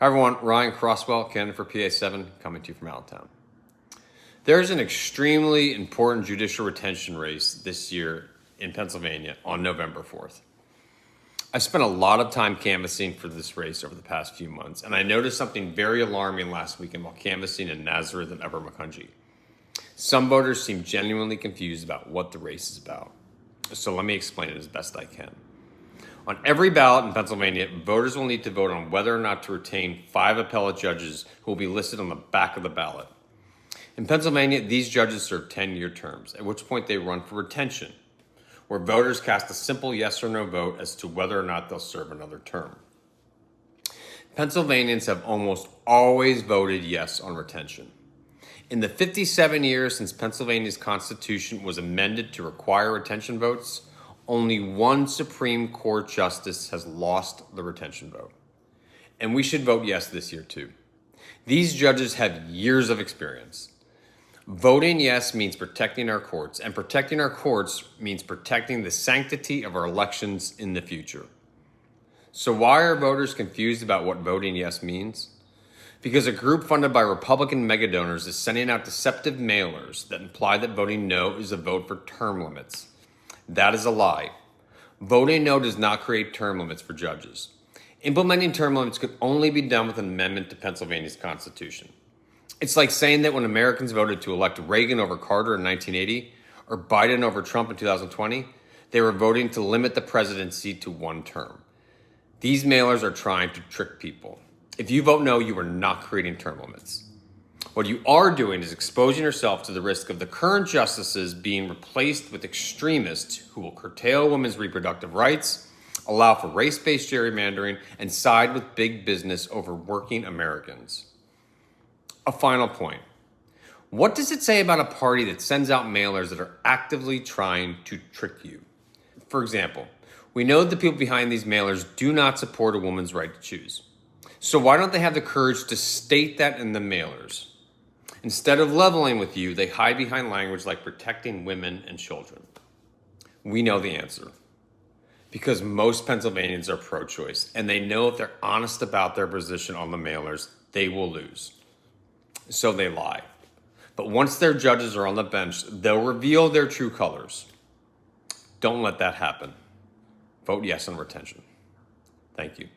Hi everyone, Ryan Crosswell, candidate for PA7, coming to you from Allentown. There's an extremely important judicial retention race this year in Pennsylvania on November 4th. I've spent a lot of time canvassing for this race over the past few months, and I noticed something very alarming last weekend while canvassing in Nazareth and Upper Macungie. Some voters seem genuinely confused about what the race is about. So let me explain it as best I can. On every ballot in Pennsylvania, voters will need to vote on whether or not to retain 5 appellate judges who will be listed on the back of the ballot. In Pennsylvania, these judges serve 10-year terms, at which point they run for retention, where voters cast a simple yes or no vote as to whether or not they'll serve another term. Pennsylvanians have almost always voted yes on retention. In the 57 years since Pennsylvania's Constitution was amended to require retention votes, only one Supreme Court justice has lost the retention vote. And we should vote yes this year too. These judges have years of experience. Voting yes means protecting our courts, and protecting our courts means protecting the sanctity of our elections in the future. So why are voters confused about what voting yes means? Because a group funded by Republican megadonors is sending out deceptive mailers that imply that voting no is a vote for term limits. That is a lie. Voting no does not create term limits for judges. Implementing term limits could only be done with an amendment to Pennsylvania's Constitution. It's like saying that when Americans voted to elect Reagan over Carter in 1980 or Biden over Trump in 2020, they were voting to limit the presidency to one term. These mailers are trying to trick people. If you vote no, you are not creating term limits. What you are doing is exposing yourself to the risk of the current justices being replaced with extremists who will curtail women's reproductive rights, allow for race-based gerrymandering, and side with big business over working Americans. A final point. What does it say about a party that sends out mailers that are actively trying to trick you? For example, we know that the people behind these mailers do not support a woman's right to choose. So why don't they have the courage to state that in the mailers? Instead of leveling with you, they hide behind language like protecting women and children. We know the answer. Because most Pennsylvanians are pro-choice, and they know if they're honest about their position on the mailers, they will lose. So they lie. But once their judges are on the bench, they'll reveal their true colors. Don't let that happen. Vote yes on retention. Thank you.